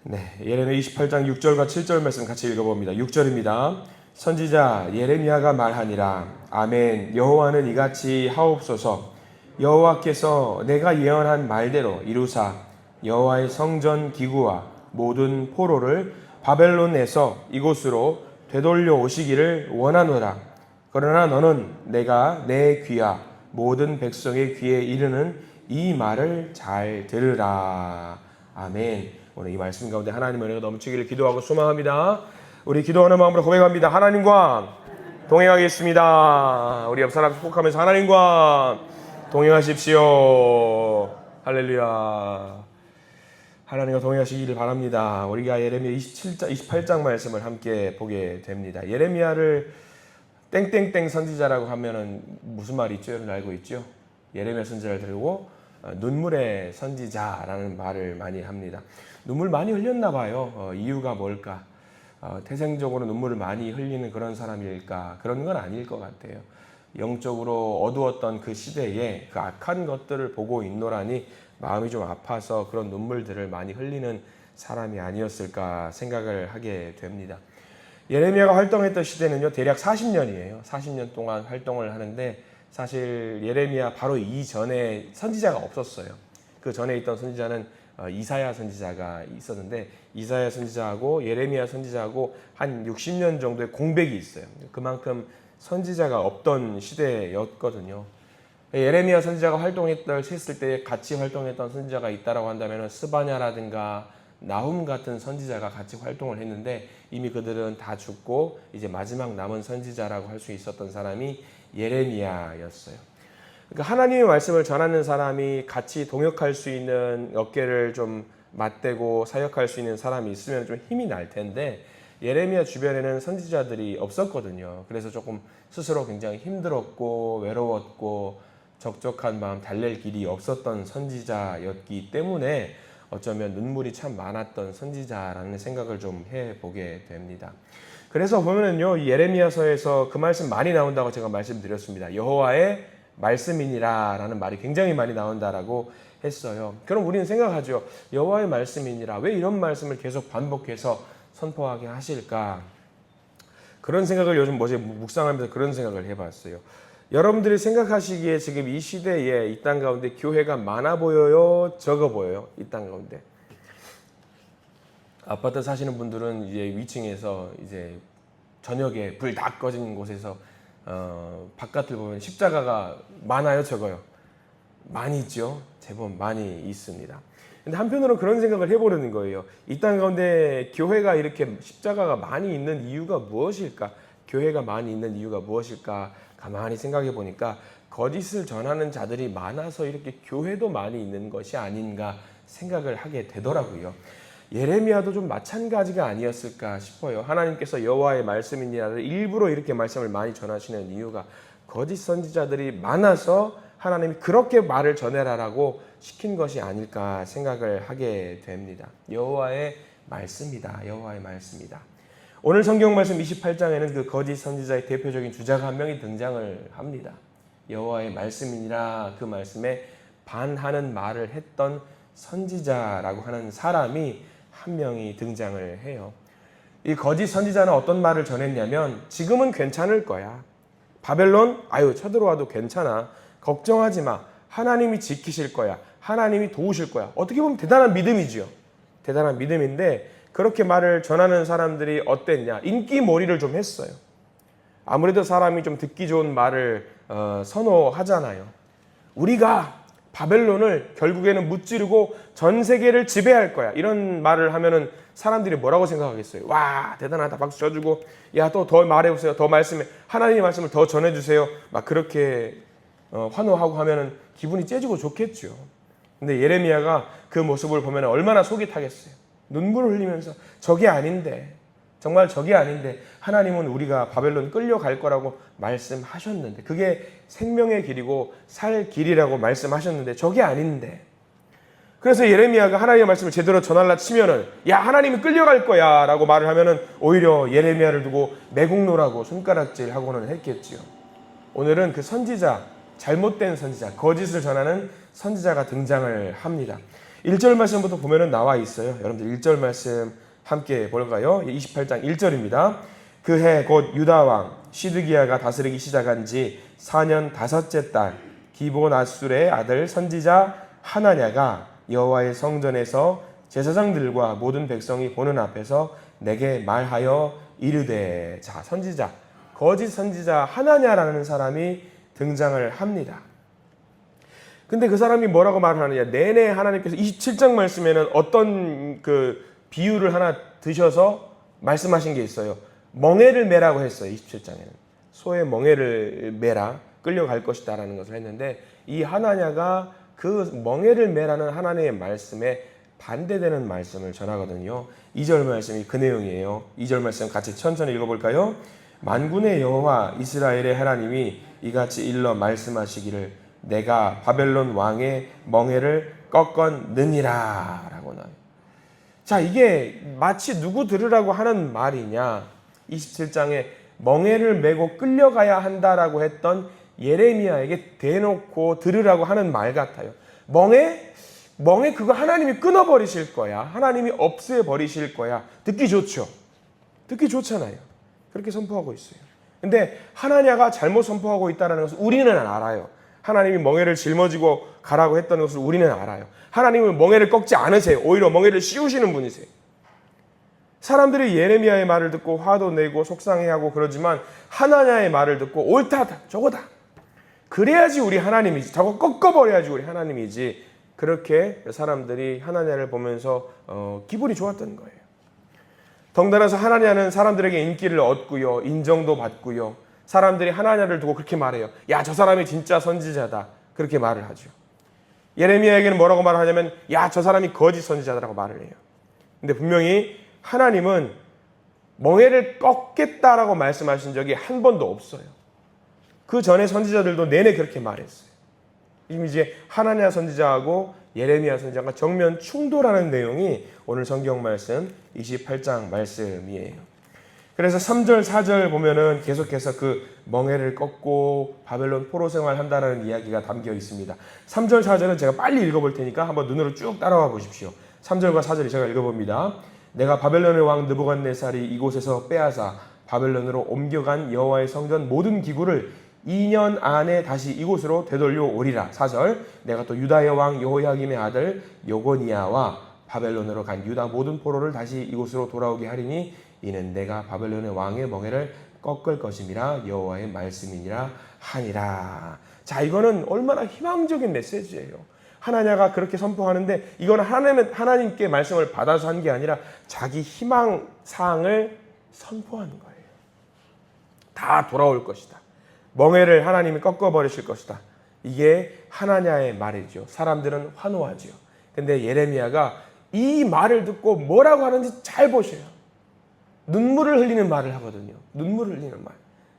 네, 예레미야 28장 6절과 7절 말씀 같이 읽어봅니다. 6절입니다. 선지자 예레미야가 말하니라. 아멘. 여호와는 이같이 하옵소서. 여호와께서 내가 예언한 말대로 이루사 여호와의 성전 기구와 모든 포로를 바벨론에서 이곳으로 되돌려 오시기를 원하노라. 그러나 너는 내가 내 귀와 모든 백성의 귀에 이르는 이 말을 잘 들으라. 아멘. 오늘 이 말씀 가운데 하나님의 은혜가 넘치기를 기도하고 소망합니다. 우리 기도하는 마음으로 고백합니다. 하나님과 동행하겠습니다. 우리 옆 사람 축복하면서 하나님과 동행하십시오. 할렐루야. 하나님과 동행하시기를 바랍니다. 우리가 예레미야 28장 말씀을 함께 보게 됩니다. 예레미야를 땡땡땡 선지자라고 하면은 무슨 말이 있죠? 여러분 알고 있죠? 예레미야 선지자를 들고 눈물의 선지자라는 말을 많이 합니다. 눈물 많이 흘렸나 봐요. 이유가 뭘까? 태생적으로 눈물을 많이 흘리는 그런 사람일까? 그런 건 아닐 것 같아요. 영적으로 어두웠던 그 시대에 그 악한 것들을 보고 있노라니 마음이 좀 아파서 그런 눈물들을 많이 흘리는 사람이 아니었을까 생각을 하게 됩니다. 예레미야가 활동했던 시대는요, 대략 40년이에요. 40년 동안 활동을 하는데 사실 예레미야 바로 이전에 선지자가 없었어요. 그 전에 있던 선지자는 이사야 선지자가 있었는데 이사야 선지자하고 예레미야 선지자하고 한 60년 정도의 공백이 있어요. 그만큼 선지자가 없던 시대였거든요. 예레미야 선지자가 활동했을 때 같이 활동했던 선지자가 있다라고 한다면 스바냐라든가 나훔 같은 선지자가 같이 활동을 했는데 이미 그들은 다 죽고 이제 마지막 남은 선지자라고 할 수 있었던 사람이 예레미야였어요. 그러니까 하나님의 말씀을 전하는 사람이 같이 동역할 수 있는 어깨를 좀 맞대고 사역할 수 있는 사람이 있으면 좀 힘이 날 텐데 예레미야 주변에는 선지자들이 없었거든요. 그래서 조금 스스로 굉장히 힘들었고 외로웠고 적적한 마음 달랠 길이 없었던 선지자였기 때문에 어쩌면 눈물이 참 많았던 선지자라는 생각을 좀 해보게 됩니다. 그래서 보면은요, 예레미야서에서 그 말씀 많이 나온다고 제가 말씀드렸습니다. 여호와의 말씀이니라 라는 말이 굉장히 많이 나온다라고 했어요. 그럼 우리는 생각하죠. 여호와의 말씀이니라. 왜 이런 말씀을 계속 반복해서 선포하게 하실까? 그런 생각을 요즘 묵상하면서 그런 생각을 해봤어요. 여러분들이 생각하시기에 지금 이 시대에 이 땅 가운데 교회가 많아 보여요? 적어 보여요? 이 땅 가운데. 아파트 사시는 분들은 이제 위층에서 이제 저녁에 불 다 꺼진 곳에서 바깥을 보면 십자가가 많아요, 적어요? 많이 있죠. 제법 많이 있습니다. 근데 한편으로 그런 생각을 해보려는 거예요. 이 땅 가운데 교회가 이렇게 십자가가 많이 있는 이유가 무엇일까? 교회가 많이 있는 이유가 무엇일까? 가만히 생각해 보니까 거짓을 전하는 자들이 많아서 이렇게 교회도 많이 있는 것이 아닌가 생각을 하게 되더라고요. 예레미야도 좀 마찬가지가 아니었을까 싶어요. 하나님께서 여호와의 말씀이니라를 일부러 이렇게 말씀을 많이 전하시는 이유가 거짓 선지자들이 많아서 하나님이 그렇게 말을 전해라라고 시킨 것이 아닐까 생각을 하게 됩니다. 여호와의 말씀이다. 여호와의 말씀이다. 오늘 성경 말씀 28장에는 그 거짓 선지자의 대표적인 주자가 한 명이 등장을 합니다. 여호와의 말씀이니라 그 말씀에 반하는 말을 했던 선지자라고 하는 사람이 한 명이 등장을 해요. 이 거짓 선지자는 어떤 말을 전했냐면 지금은 괜찮을 거야. 바벨론 쳐들어와도 괜찮아. 걱정하지 마. 하나님이 지키실 거야. 하나님이 도우실 거야. 어떻게 보면 대단한 믿음이지요. 대단한 믿음인데 그렇게 말을 전하는 사람들이 어땠냐? 인기몰이를 좀 했어요. 아무래도 사람이 좀 듣기 좋은 말을 선호하잖아요. 우리가 바벨론을 결국에는 무찌르고 전 세계를 지배할 거야. 이런 말을 하면은 사람들이 뭐라고 생각하겠어요? 와, 대단하다. 박수 쳐주고, 야, 또 더 말해보세요. 더 말씀해. 하나님의 말씀을 더 전해주세요. 막 그렇게 환호하고 하면은 기분이 째지고 좋겠죠. 근데 예레미야가 그 모습을 보면 얼마나 속이 타겠어요. 눈물을 흘리면서 저게 아닌데, 정말 저게 아닌데 하나님은 우리가 바벨론 끌려갈 거라고 말씀하셨는데 그게 생명의 길이고 살 길이라고 말씀하셨는데 저게 아닌데. 그래서 예레미야가 하나님의 말씀을 제대로 전하려 치면은 야, 하나님이 끌려갈 거야 라고 말을 하면은 오히려 예레미야를 두고 매국노라고 손가락질하고는 했겠지요. 오늘은 그 선지자, 잘못된 선지자, 거짓을 전하는 선지자가 등장을 합니다. 1절 말씀부터 보면은 나와 있어요. 여러분들 1절 말씀 함께 볼까요? 28장 1절입니다. 그 해 곧 유다 왕 시드기야가 다스리기 시작한 지 4년 다섯째 달 기본 아술의 아들 선지자 하나냐가 여호와의 성전에서 제사장들과 모든 백성이 보는 앞에서 내게 말하여 이르되. 자, 선지자, 거짓 선지자 하나냐라는 사람이 등장을 합니다. 근데 그 사람이 뭐라고 말하느냐? 내내 하나님께서 27장 말씀에는 어떤 그 비유를 하나 드셔서 말씀하신 게 있어요. 멍에를 매라고 했어요. 27장에는 소의 멍에를 매라, 끌려갈 것이다 라는 것을 했는데, 이 하나냐가 그 멍에를 매라는 하나님의 말씀에 반대되는 말씀을 전하거든요. 2절 말씀이 그 내용이에요. 2절 말씀 같이 천천히 읽어볼까요? 만군의 여호와 이스라엘의 하나님이 이같이 일러 말씀하시기를 내가 바벨론 왕의 멍에를 꺾었느니라 라고 나와요. 자, 이게 마치 누구 들으라고 하는 말이냐? 27장에 멍에를 메고 끌려가야 한다라고 했던 예레미야에게 대놓고 들으라고 하는 말 같아요. 멍에 그거 하나님이 끊어버리실 거야. 하나님이 없애버리실 거야. 듣기 좋죠? 듣기 좋잖아요. 그렇게 선포하고 있어요. 근데 하나냐가 잘못 선포하고 있다는 것을 우리는 알아요. 하나님이 멍에를 짊어지고 가라고 했던 것을 우리는 알아요. 하나님은 멍에를 꺾지 않으세요. 오히려 멍에를 씌우시는 분이세요. 사람들이 예레미야의 말을 듣고 화도 내고 속상해하고 그러지만 하나냐의 말을 듣고 옳다다, 저거다. 그래야지 우리 하나님이지. 저거 꺾어버려야지 우리 하나님이지. 그렇게 사람들이 하나냐를 보면서 기분이 좋았던 거예요. 덩달아서 하나냐는 사람들에게 인기를 얻고요, 인정도 받고요. 사람들이 하나냐를 두고 그렇게 말해요. 야, 저 사람이 진짜 선지자다. 그렇게 말을 하죠. 예레미야에게는 뭐라고 말하냐면 야, 저 사람이 거짓 선지자다라고 말을 해요. 근데 분명히 하나님은 멍에를 꺾겠다라고 말씀하신 적이 한 번도 없어요. 그 전에 선지자들도 내내 그렇게 말했어요. 지금 이제 하나냐 선지자하고 예레미야 선지자가 정면 충돌하는 내용이 오늘 성경 말씀 28장 말씀이에요. 그래서 3절, 4절 보면은 계속해서 그 멍에를 꺾고 바벨론 포로 생활한다는 이야기가 담겨 있습니다. 3절, 4절은 제가 빨리 읽어볼 테니까 한번 눈으로 쭉 따라와 보십시오. 3절과 4절이 제가 읽어봅니다. 내가 바벨론의 왕 느부갓네살이 이곳에서 빼앗아 바벨론으로 옮겨간 여호와의 성전 모든 기구를 2년 안에 다시 이곳으로 되돌려 오리라. 4절 내가 또 유다의 왕 여호야김의 아들 요고니아와 바벨론으로 간 유다 모든 포로를 다시 이곳으로 돌아오게 하리니 이는 내가 바벨론의 왕의 멍에를 꺾을 것임이라 여호와의 말씀이니라 하니라. 자, 이거는 얼마나 희망적인 메시지예요. 하나냐가 그렇게 선포하는데 이거는 하나님께 말씀을 받아서 한 게 아니라 자기 희망사항을 선포하는 거예요. 다 돌아올 것이다. 멍에를 하나님이 꺾어버리실 것이다. 이게 하나냐의 말이죠. 사람들은 환호하죠. 근데 예레미야가 이 말을 듣고 뭐라고 하는지 잘 보셔요. 눈물을 흘리는 말을 하거든요. 눈물을 흘리는 말.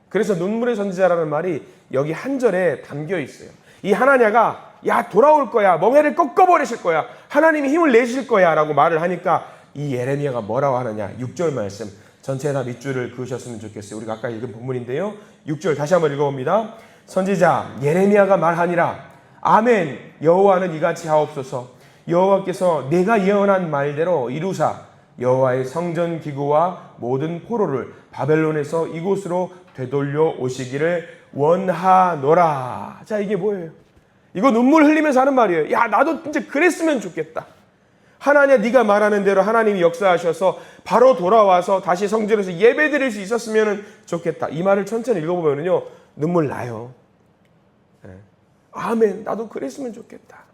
그래서 눈물의 선지자라는 말이 여기 한 절에 담겨 있어요. 이 하나냐가 야, 돌아올 거야. 멍에를 꺾어버리실 거야. 하나님이 힘을 내실 거야 라고 말을 하니까 이 예레미야가 뭐라고 하느냐. 6절 말씀 전체에 다 밑줄을 그으셨으면 좋겠어요. 우리가 아까 읽은 본문인데요. 6절 다시 한번 읽어봅니다. 선지자 예레미야가 말하니라. 아멘. 여호와는 이같이 하옵소서. 여호와께서 내가 예언한 말대로 이루사 여호와의 성전 기구와 모든 포로를 바벨론에서 이곳으로 되돌려 오시기를 원하노라. 자, 이게 뭐예요? 이거 눈물 흘리면서 하는 말이에요. 야, 나도 진짜 그랬으면 좋겠다. 하나님, 네가 말하는 대로 하나님이 역사하셔서 바로 돌아와서 다시 성전에서 예배드릴 수 있었으면 좋겠다. 이 말을 천천히 읽어보면요, 눈물 나요. 네. 아멘. 나도 그랬으면 좋겠다.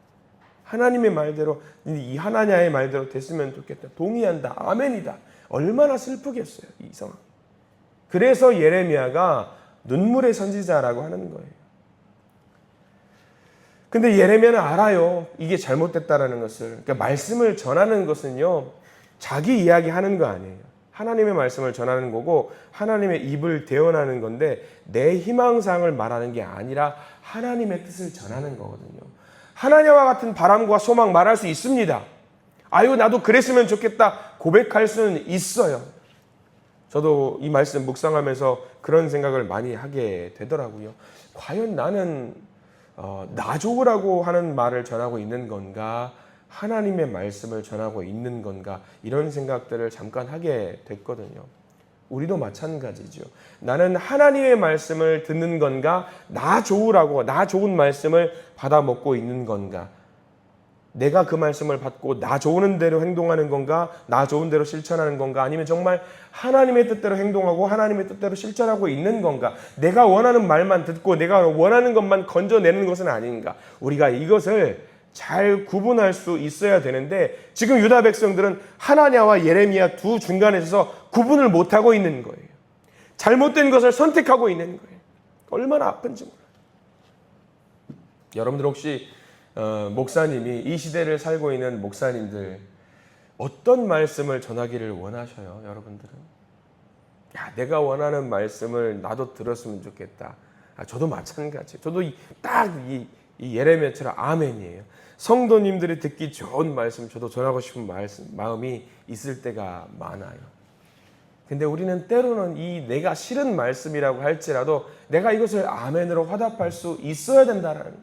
하나님의 말대로, 이 하나냐의 말대로 됐으면 좋겠다. 동의한다. 아멘이다. 얼마나 슬프겠어요, 이 상황. 그래서 예레미야가 눈물의 선지자라고 하는 거예요. 근데 예레미야는 알아요. 이게 잘못됐다라는 것을. 그러니까 말씀을 전하는 것은요, 자기 이야기하는 거 아니에요. 하나님의 말씀을 전하는 거고 하나님의 입을 대언하는 건데 내 희망사항을 말하는 게 아니라 하나님의 뜻을 전하는 거거든요. 하나님과 같은 바람과 소망 말할 수 있습니다. 아유, 나도 그랬으면 좋겠다 고백할 수는 있어요. 저도 이 말씀 묵상하면서 그런 생각을 많이 하게 되더라고요. 과연 나는 나 좋으라고 하는 말을 전하고 있는 건가? 하나님의 말씀을 전하고 있는 건가, 이런 생각들을 잠깐 하게 됐거든요. 우리도 마찬가지죠. 나는 하나님의 말씀을 듣는 건가, 나 좋으라고 나 좋은 말씀을 받아먹고 있는 건가, 내가 그 말씀을 받고 나 좋은 대로 행동하는 건가, 나 좋은 대로 실천하는 건가, 아니면 정말 하나님의 뜻대로 행동하고 하나님의 뜻대로 실천하고 있는 건가, 내가 원하는 말만 듣고 내가 원하는 것만 건져내는 것은 아닌가. 우리가 이것을 잘 구분할 수 있어야 되는데, 지금 유다 백성들은 하나냐와 예레미야 두 중간에 서서 구분을 못하고 있는 거예요. 잘못된 것을 선택하고 있는 거예요. 얼마나 아픈지 몰라요. 여러분들 혹시 목사님이, 이 시대를 살고 있는 목사님들 어떤 말씀을 전하기를 원하셔요? 여러분들은? 야, 내가 원하는 말씀을 나도 들었으면 좋겠다. 저도 마찬가지예요. 저도 딱 이 예레미야처럼 아멘이에요. 성도님들이 듣기 좋은 말씀, 저도 전하고 싶은 마음이 있을 때가 많아요. 근데 우리는 때로는 이 내가 싫은 말씀이라고 할지라도 내가 이것을 아멘으로 화답할 수 있어야 된다는 거예요.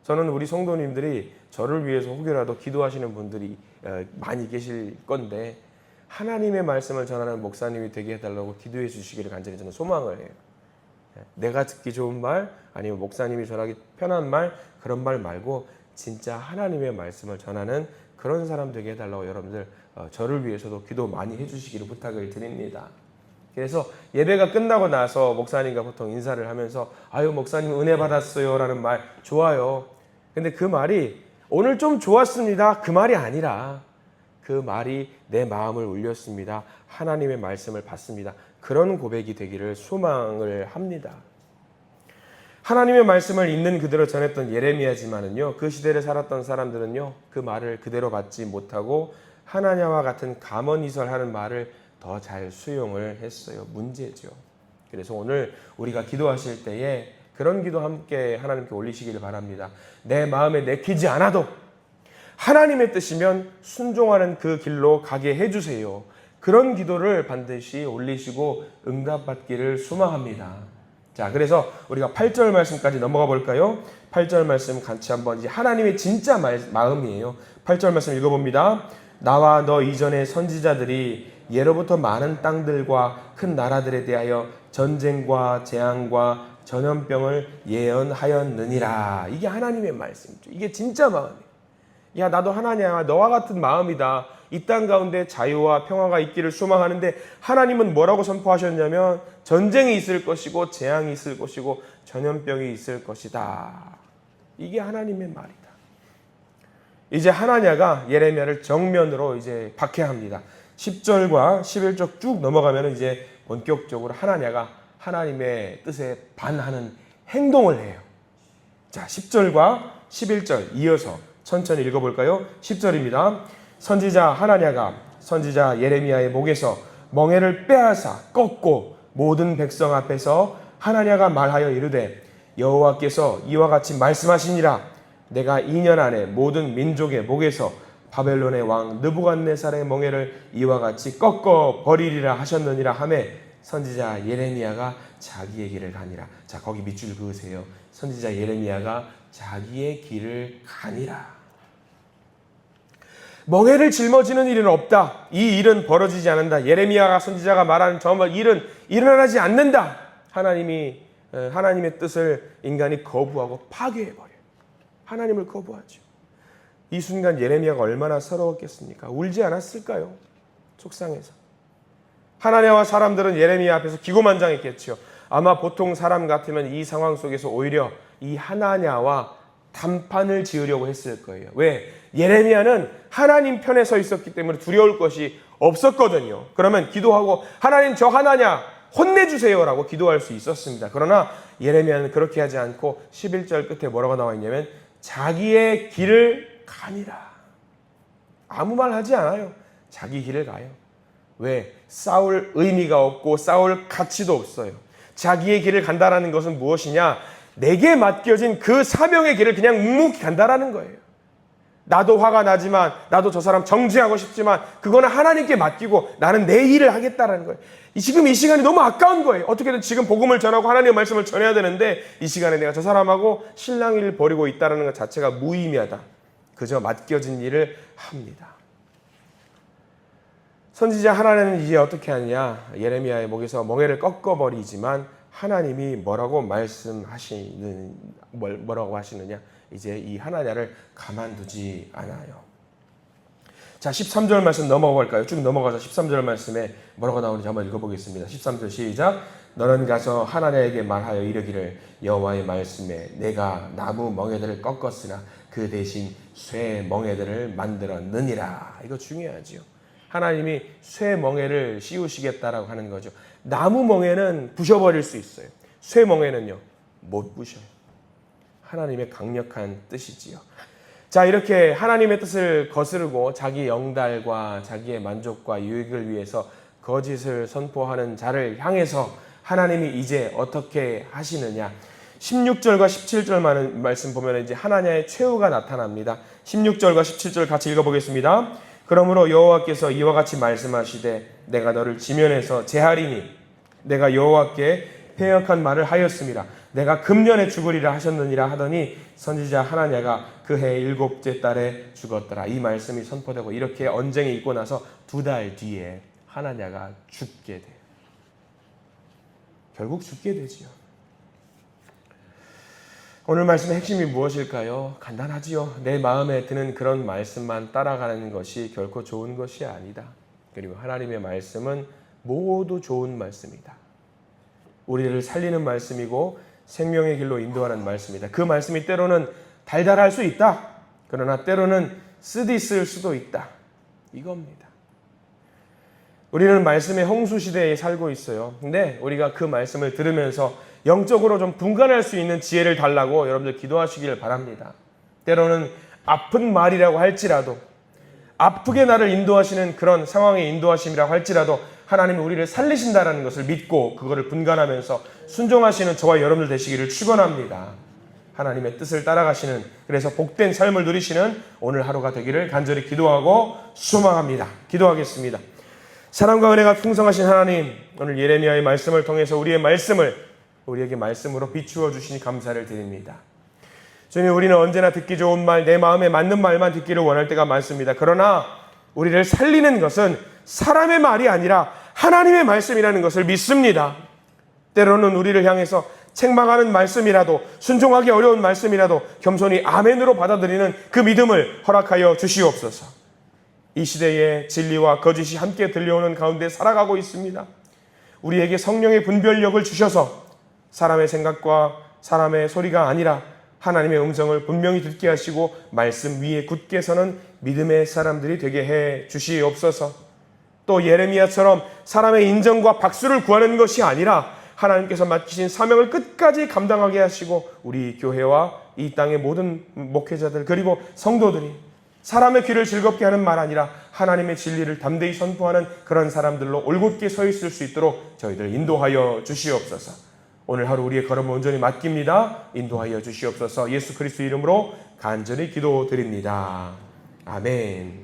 저는 우리 성도님들이 저를 위해서 혹여라도 기도하시는 분들이 많이 계실 건데, 하나님의 말씀을 전하는 목사님이 되게 해달라고 기도해 주시기를 간절히 저는 소망을 해요. 내가 듣기 좋은 말, 아니면 목사님이 전하기 편한 말, 그런 말 말고 진짜 하나님의 말씀을 전하는 그런 사람 되게 해달라고 여러분들 저를 위해서도 기도 많이 해주시기를 부탁을 드립니다. 그래서 예배가 끝나고 나서 목사님과 보통 인사를 하면서 아유 목사님 은혜 받았어요 라는 말 좋아요. 근데 그 말이 오늘 좀 좋았습니다, 그 말이 아니라 그 말이 내 마음을 울렸습니다, 하나님의 말씀을 받습니다, 그런 고백이 되기를 소망을 합니다. 하나님의 말씀을 있는 그대로 전했던 예레미야지만은요, 그 시대를 살았던 사람들은요, 그 말을 그대로 받지 못하고 하나냐와 같은 감언이설하는 말을 더 잘 수용을 했어요. 문제죠. 그래서 오늘 우리가 기도하실 때에 그런 기도 함께 하나님께 올리시기를 바랍니다. 내 마음에 내키지 않아도 하나님의 뜻이면 순종하는 그 길로 가게 해주세요. 그런 기도를 반드시 올리시고 응답받기를 소망합니다. 자, 그래서 우리가 8절 말씀까지 넘어가 볼까요? 8절 말씀 같이 한번, 이제 하나님의 진짜 마음이에요. 8절 말씀 읽어봅니다. 나와 너 이전의 선지자들이 예로부터 많은 땅들과 큰 나라들에 대하여 전쟁과 재앙과 전염병을 예언하였느니라. 이게 하나님의 말씀이죠. 이게 진짜 마음이에요. 야, 나도 하나님과 너와 같은 마음이다. 이 땅 가운데 자유와 평화가 있기를 소망하는데, 하나님은 뭐라고 선포하셨냐면 전쟁이 있을 것이고 재앙이 있을 것이고 전염병이 있을 것이다. 이게 하나님의 말이다. 이제 하나냐가 예레미야를 정면으로 이제 박해합니다. 10절과 11절 쭉 넘어가면 이제 본격적으로 하나냐가 하나님의 뜻에 반하는 행동을 해요. 자, 10절과 11절 이어서 천천히 읽어볼까요? 10절입니다. 선지자 하나냐가 선지자 예레미야의 목에서 멍에를 빼앗아 꺾고 모든 백성 앞에서 하나냐가 말하여 이르되, 여호와께서 이와 같이 말씀하시니라. 내가 2년 안에 모든 민족의 목에서 바벨론의 왕 느부갓네살의 멍에를 이와 같이 꺾어 버리리라 하셨느니라 하매, 선지자 예레미야가 자기의 길을 가니라. 자, 거기 밑줄 그으세요. 선지자 예레미야가 자기의 길을 가니라. 멍에를 짊어지는 일은 없다. 이 일은 벌어지지 않는다. 예레미야가 선지자가 말하는 저 일은 일어나지 않는다. 하나님의 뜻을 인간이 거부하고 파괴해버려요. 하나님을 거부하죠. 이 순간 예레미야가 얼마나 서러웠겠습니까? 울지 않았을까요? 속상해서. 하나냐와 사람들은 예레미야 앞에서 기고만장했겠죠. 아마 보통 사람 같으면 이 상황 속에서 오히려 이 하나냐와 단판을 지으려고 했을 거예요. 왜? 예레미야는 하나님 편에 서 있었기 때문에 두려울 것이 없었거든요. 그러면 기도하고 하나님 저 하나냐 혼내주세요 라고 기도할 수 있었습니다. 그러나 예레미야는 그렇게 하지 않고 11절 끝에 뭐라고 나와 있냐면 자기의 길을 가니라. 아무 말 하지 않아요. 자기 길을 가요. 왜? 싸울 의미가 없고 싸울 가치도 없어요. 자기의 길을 간다라는 것은 무엇이냐? 내게 맡겨진 그 사명의 길을 그냥 묵묵히 간다라는 거예요. 나도 화가 나지만, 나도 저 사람 정죄하고 싶지만 그거는 하나님께 맡기고 나는 내 일을 하겠다라는 거예요. 지금 이 시간이 너무 아까운 거예요. 어떻게든 지금 복음을 전하고 하나님의 말씀을 전해야 되는데 이 시간에 내가 저 사람하고 실랑이를 벌이고 있다는 것 자체가 무의미하다. 그저 맡겨진 일을 합니다. 선지자 하나는 이제 어떻게 하느냐? 예레미야의 목에서 멍에를 꺾어버리지만 하나님이 뭐라고 하시느냐? 이제 이 하나냐를 가만두지 않아요. 자, 13절 말씀 넘어가 볼까요? 쭉 넘어가서 13절 말씀에 뭐라고 나오는지 한번 읽어보겠습니다. 13절 시작. 너는 가서 하나냐에게 말하여 이르기를 여호와의 말씀에 내가 나무 멍에들을 꺾었으나 그 대신 쇠 멍에들을 만들었느니라. 이거 중요하지요. 하나님이 쇠 멍에를 씌우시겠다라고 하는 거죠. 나무 멍에는 부셔버릴 수 있어요. 쇠 멍에는요, 못 부셔요. 하나님의 강력한 뜻이지요. 자, 이렇게 하나님의 뜻을 거스르고 자기 영달과 자기의 만족과 유익을 위해서 거짓을 선포하는 자를 향해서 하나님이 이제 어떻게 하시느냐. 16절과 17절 말씀 보면 이제 하나냐의 최후가 나타납니다. 16절과 17절 같이 읽어보겠습니다. 그러므로 여호와께서 이와 같이 말씀하시되 내가 너를 지면에서 제하리니 내가 여호와께 패역한 말을 하였음이라. 내가 금년에 죽으리라 하셨느니라 하더니 선지자 하나냐가 그 해 7째 달에 죽었더라. 이 말씀이 선포되고 이렇게 언쟁이 있고 나서 2달 뒤에 하나냐가 죽게 돼요. 결국 죽게 되지요. 오늘 말씀의 핵심이 무엇일까요? 간단하지요. 내 마음에 드는 그런 말씀만 따라가는 것이 결코 좋은 것이 아니다. 그리고 하나님의 말씀은 모두 좋은 말씀이다. 우리를 살리는 말씀이고 생명의 길로 인도하는 말씀이다. 그 말씀이 때로는 달달할 수 있다. 그러나 때로는 쓰디쓸 수도 있다. 이겁니다. 우리는 말씀의 홍수 시대에 살고 있어요. 근데 우리가 그 말씀을 들으면서 영적으로 좀 분간할 수 있는 지혜를 달라고 여러분들 기도하시기를 바랍니다. 때로는 아픈 말이라고 할지라도, 아프게 나를 인도하시는 그런 상황의 인도하심이라고 할지라도 하나님이 우리를 살리신다라는 것을 믿고 그거를 분간하면서 순종하시는 저와 여러분들 되시기를 축원합니다. 하나님의 뜻을 따라가시는, 그래서 복된 삶을 누리시는 오늘 하루가 되기를 간절히 기도하고 소망합니다. 기도하겠습니다. 사랑과 은혜가 풍성하신 하나님, 오늘 예레미야의 말씀을 통해서 우리에게 말씀으로 비추어 주시니 감사를 드립니다. 주님, 우리는 언제나 듣기 좋은 말, 내 마음에 맞는 말만 듣기를 원할 때가 많습니다. 그러나 우리를 살리는 것은 사람의 말이 아니라 하나님의 말씀이라는 것을 믿습니다. 때로는 우리를 향해서 책망하는 말씀이라도, 순종하기 어려운 말씀이라도 겸손히 아멘으로 받아들이는 그 믿음을 허락하여 주시옵소서. 이 시대에 진리와 거짓이 함께 들려오는 가운데 살아가고 있습니다. 우리에게 성령의 분별력을 주셔서 사람의 생각과 사람의 소리가 아니라 하나님의 음성을 분명히 듣게 하시고 말씀 위에 굳게 서는 믿음의 사람들이 되게 해 주시옵소서. 또 예레미야처럼 사람의 인정과 박수를 구하는 것이 아니라 하나님께서 맡기신 사명을 끝까지 감당하게 하시고 우리 교회와 이 땅의 모든 목회자들 그리고 성도들이 사람의 귀를 즐겁게 하는 말 아니라 하나님의 진리를 담대히 선포하는 그런 사람들로 올곧게 서 있을 수 있도록 저희들 인도하여 주시옵소서. 오늘 하루 우리의 걸음을 온전히 맡깁니다. 인도하여 주시옵소서. 예수 그리스도 이름으로 간절히 기도드립니다. 아멘.